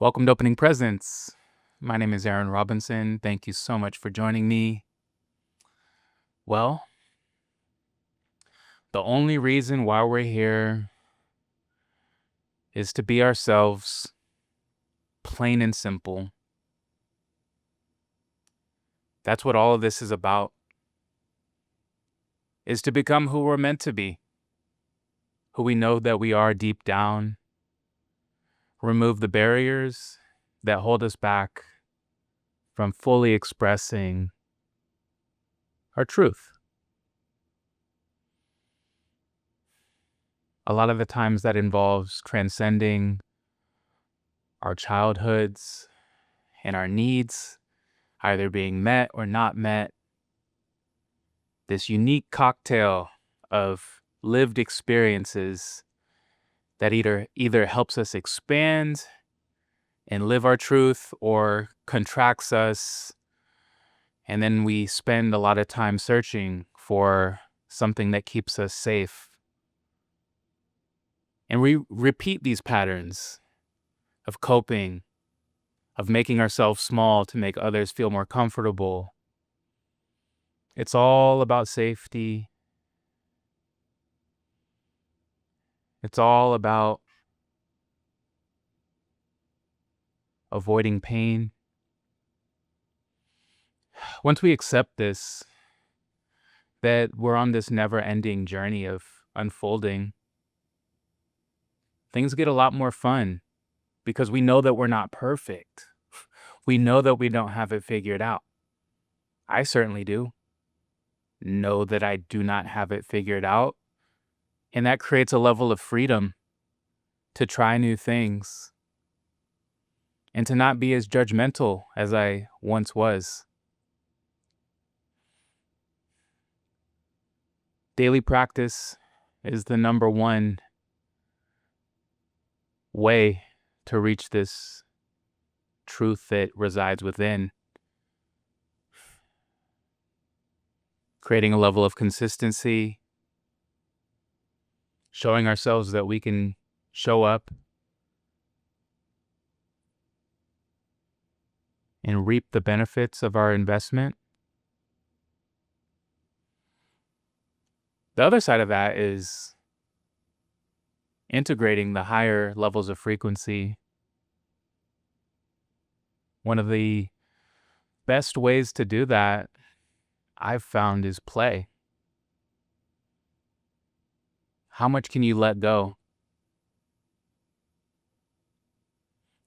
Welcome to Opening Presents. My name is Aaron Robinson. Thank you so much for joining me. Well, the only reason why we're here is to be ourselves, plain and simple. That's what all of this is about, is to become who we're meant to be, who we know that we are deep down, remove the barriers that hold us back from fully expressing our truth. A lot of the times that involves transcending our childhoods and our needs, either being met or not met. This unique cocktail of lived experiences that either helps us expand and live our truth or contracts us, and then we spend a lot of time searching for something that keeps us safe. And we repeat these patterns of coping, of making ourselves small to make others feel more comfortable. It's all about safety. It's all about avoiding pain. Once we accept this, that we're on this never-ending journey of unfolding, things get a lot more fun because we know that we're not perfect. We know that we don't have it figured out. I certainly do know that I do not have it figured out, and that creates a level of freedom to try new things and to not be as judgmental as I once was. Daily practice is the number one way to reach this truth that resides within. Creating a level of consistency, showing ourselves that we can show up and reap the benefits of our investment. The other side of that is integrating the higher levels of frequency. One of the best ways to do that I've found is play. How much can you let go?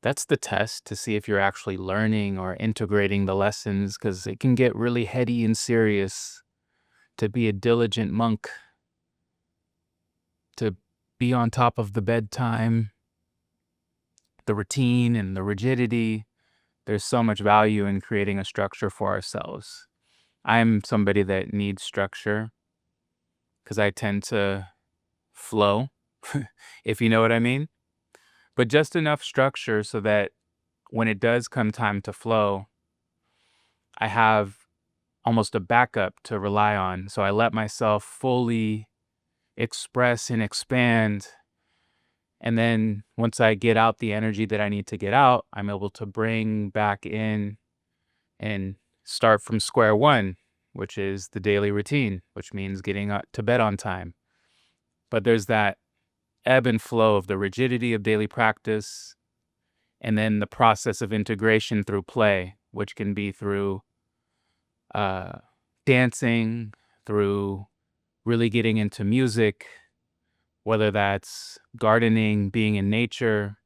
That's the test to see if you're actually learning or integrating the lessons, because it can get really heady and serious to be a diligent monk, to be on top of the bedtime, the routine and the rigidity. There's so much value in creating a structure for ourselves. I'm somebody that needs structure because I tend to flow, if you know what I mean. But just enough structure so that when it does come time to flow, I have almost a backup to rely on. So I let myself fully express and expand. And then once I get out the energy that I need to get out, I'm able to bring back in and start from square one, which is the daily routine, which means getting to bed on time. But there's that ebb and flow of the rigidity of daily practice, and then the process of integration through play, which can be through dancing, through really getting into music, whether that's gardening, being in nature,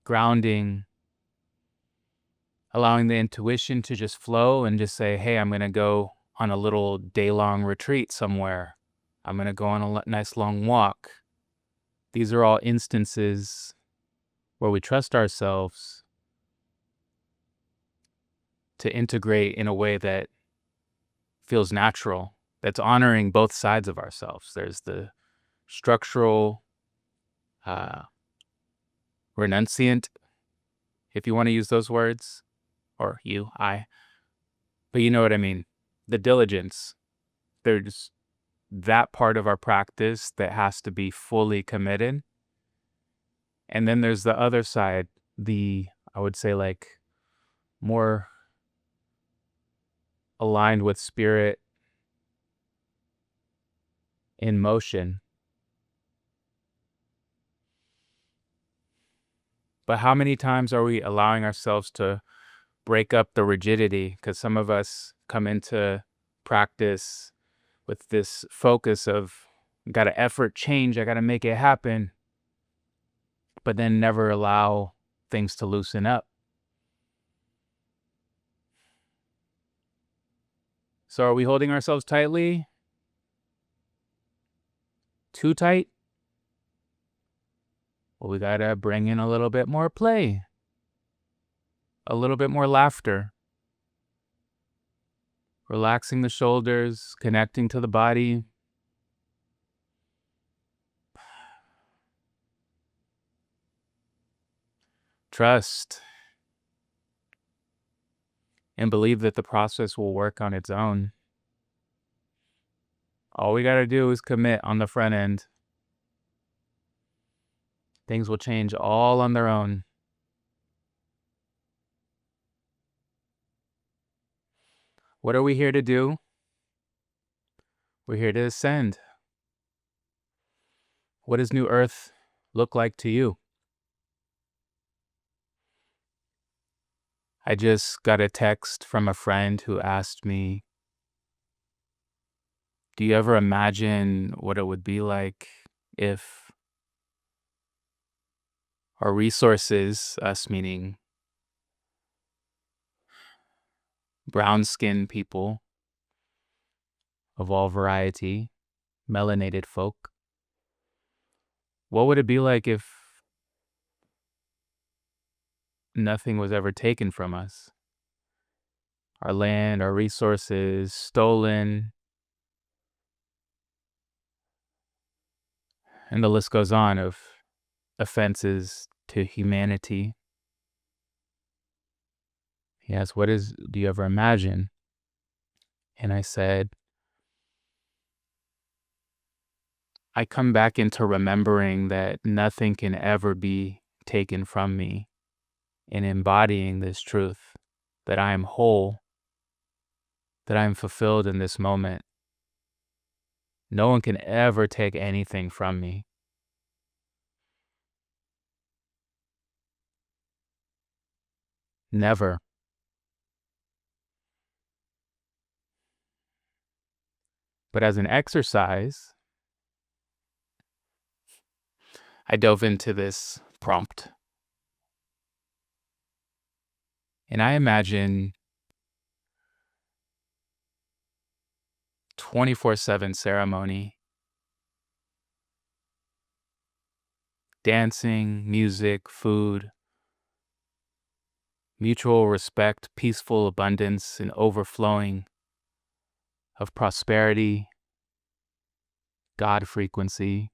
grounding, allowing the intuition to just flow and just say, hey, I'm going to go on a little day-long retreat somewhere. I'm going to go on a nice long walk. These are all instances where we trust ourselves to integrate in a way that feels natural, that's honoring both sides of ourselves. There's the structural, renunciant, if you want to use those words, or I, but you know what I mean. The diligence, there's that part of our practice that has to be fully committed. And then there's the other side the, I would say, like, more aligned with spirit in motion. But how many times are we allowing ourselves to break up the rigidity? Because some of us come into practice with this focus of, got to effort change, I got to make it happen, but then never allow things to loosen up. So are we holding ourselves tightly? Too tight? Well, we got to bring in a little bit more play, a little bit more laughter, relaxing the shoulders, connecting to the body. Trust and believe that the process will work on its own. All we got to do is commit on the front end. Things will change all on their own. What are we here to do? We're here to ascend. What does New Earth look like to you? I just got a text from a friend who asked me, do you ever imagine what it would be like if our resources, us meaning brown-skinned people of all variety, melanated folk, what would it be like if nothing was ever taken from us? Our land, our resources stolen, and the list goes on of offenses to humanity. He asked, do you ever imagine? And I said, I come back into remembering that nothing can ever be taken from me, and embodying this truth, that I am whole, that I am fulfilled in this moment. No one can ever take anything from me. Never. But as an exercise, I dove into this prompt. And I imagine 24/7 ceremony, dancing, music, food, mutual respect, peaceful abundance, and overflowing of prosperity, God frequency,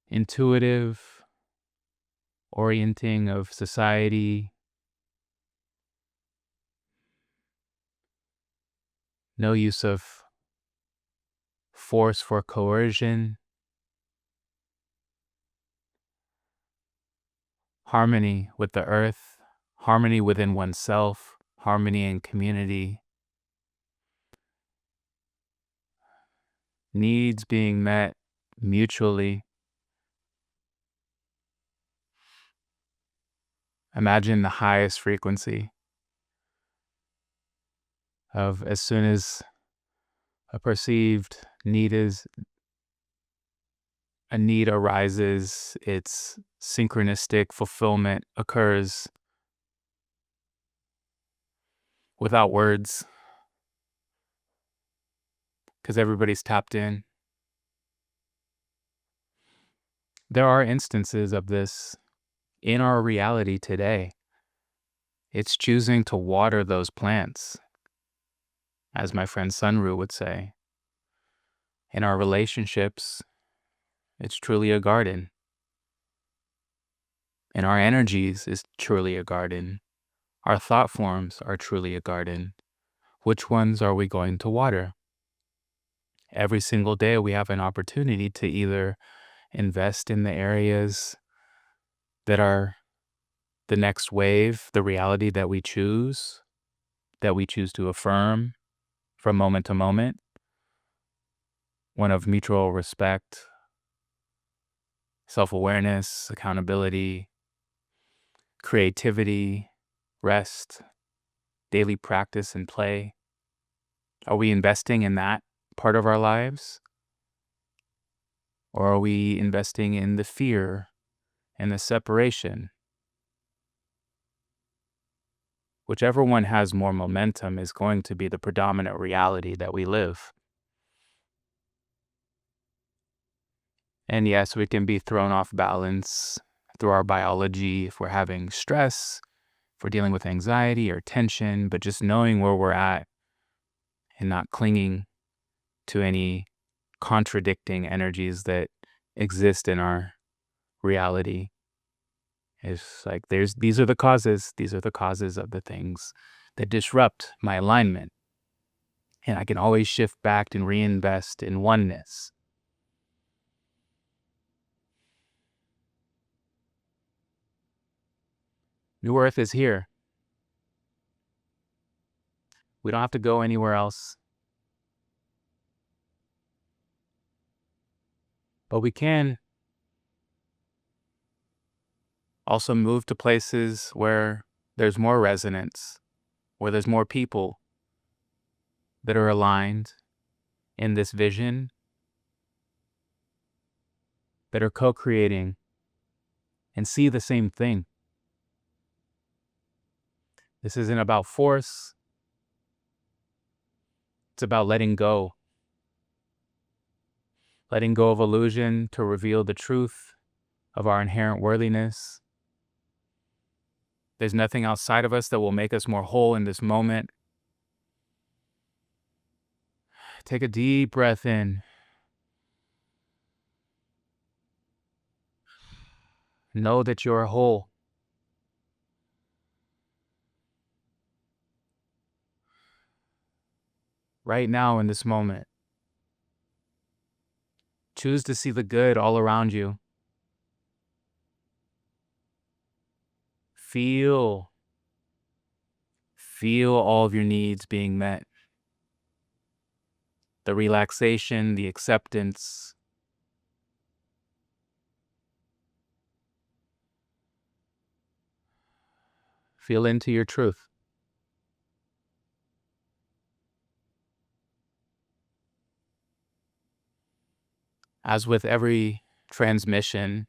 intuitive orienting of society, no use of force for coercion, harmony with the earth, harmony within oneself, harmony in community, needs being met mutually. Imagine the highest frequency of, as soon as a perceived a need arises, its synchronistic fulfillment occurs without words, because everybody's tapped in. There are instances of this in our reality today. It's choosing to water those plants, as my friend Sunru would say. In our relationships, it's truly a garden. In our energies is truly a garden. Our thought forms are truly a garden. Which ones are we going to water? Every single day we have an opportunity to either invest in the areas that are the next wave, the reality that we choose to affirm from moment to moment, one of mutual respect, self-awareness, accountability, creativity, rest, daily practice and play? Are we investing in that part of our lives? Or are we investing in the fear and the separation? Whichever one has more momentum is going to be the predominant reality that we live. And yes, we can be thrown off balance through our biology if we're having stress, if we're dealing with anxiety or tension, but just knowing where we're at and not clinging to any contradicting energies that exist in our reality. It's like these are the causes of the things that disrupt my alignment. And I can always shift back and reinvest in oneness. New Earth is here. We don't have to go anywhere else. But we can also move to places where there's more resonance, where there's more people that are aligned in this vision, that are co-creating and see the same thing. This isn't about force. It's about letting go of illusion to reveal the truth of our inherent worthiness. There's nothing outside of us that will make us more whole in this moment. Take a deep breath in. Know that you're whole. Right now in this moment. Choose to see the good all around you. Feel all of your needs being met. The relaxation, the acceptance. Feel into your truth. As with every transmission,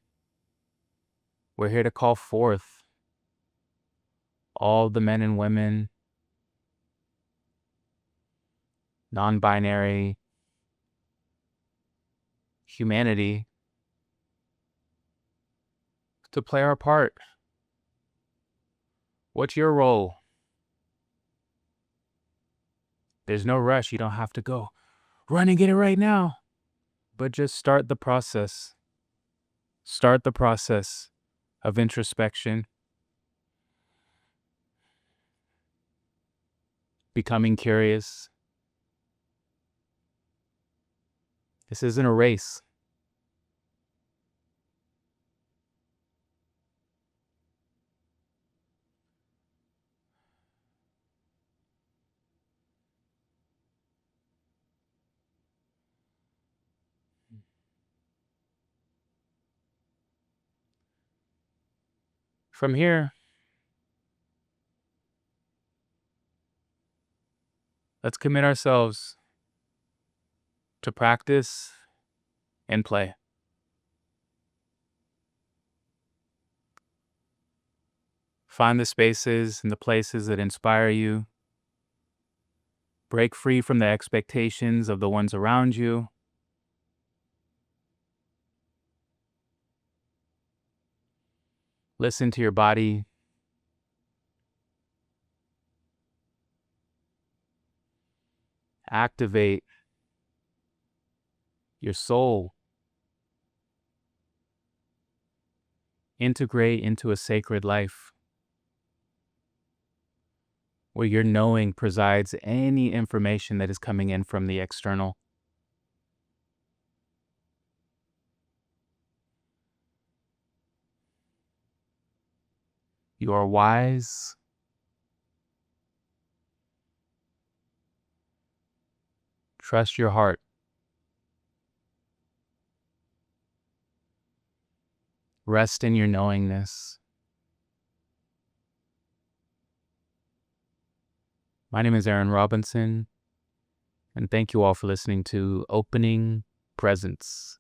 we're here to call forth all the men and women, non-binary, humanity, to play our part. What's your role? There's no rush. You don't have to go run and get it right now. But just start the process. Start the process of introspection, becoming curious. This isn't a race. From here, let's commit ourselves to practice and play. Find the spaces and the places that inspire you. Break free from the expectations of the ones around you. Listen to your body. Activate your soul. Integrate into a sacred life where your knowing presides any information that is coming in from the external. You are wise. Trust your heart. Rest in your knowingness. My name is Aaron Robinson, and thank you all for listening to Opening Presence.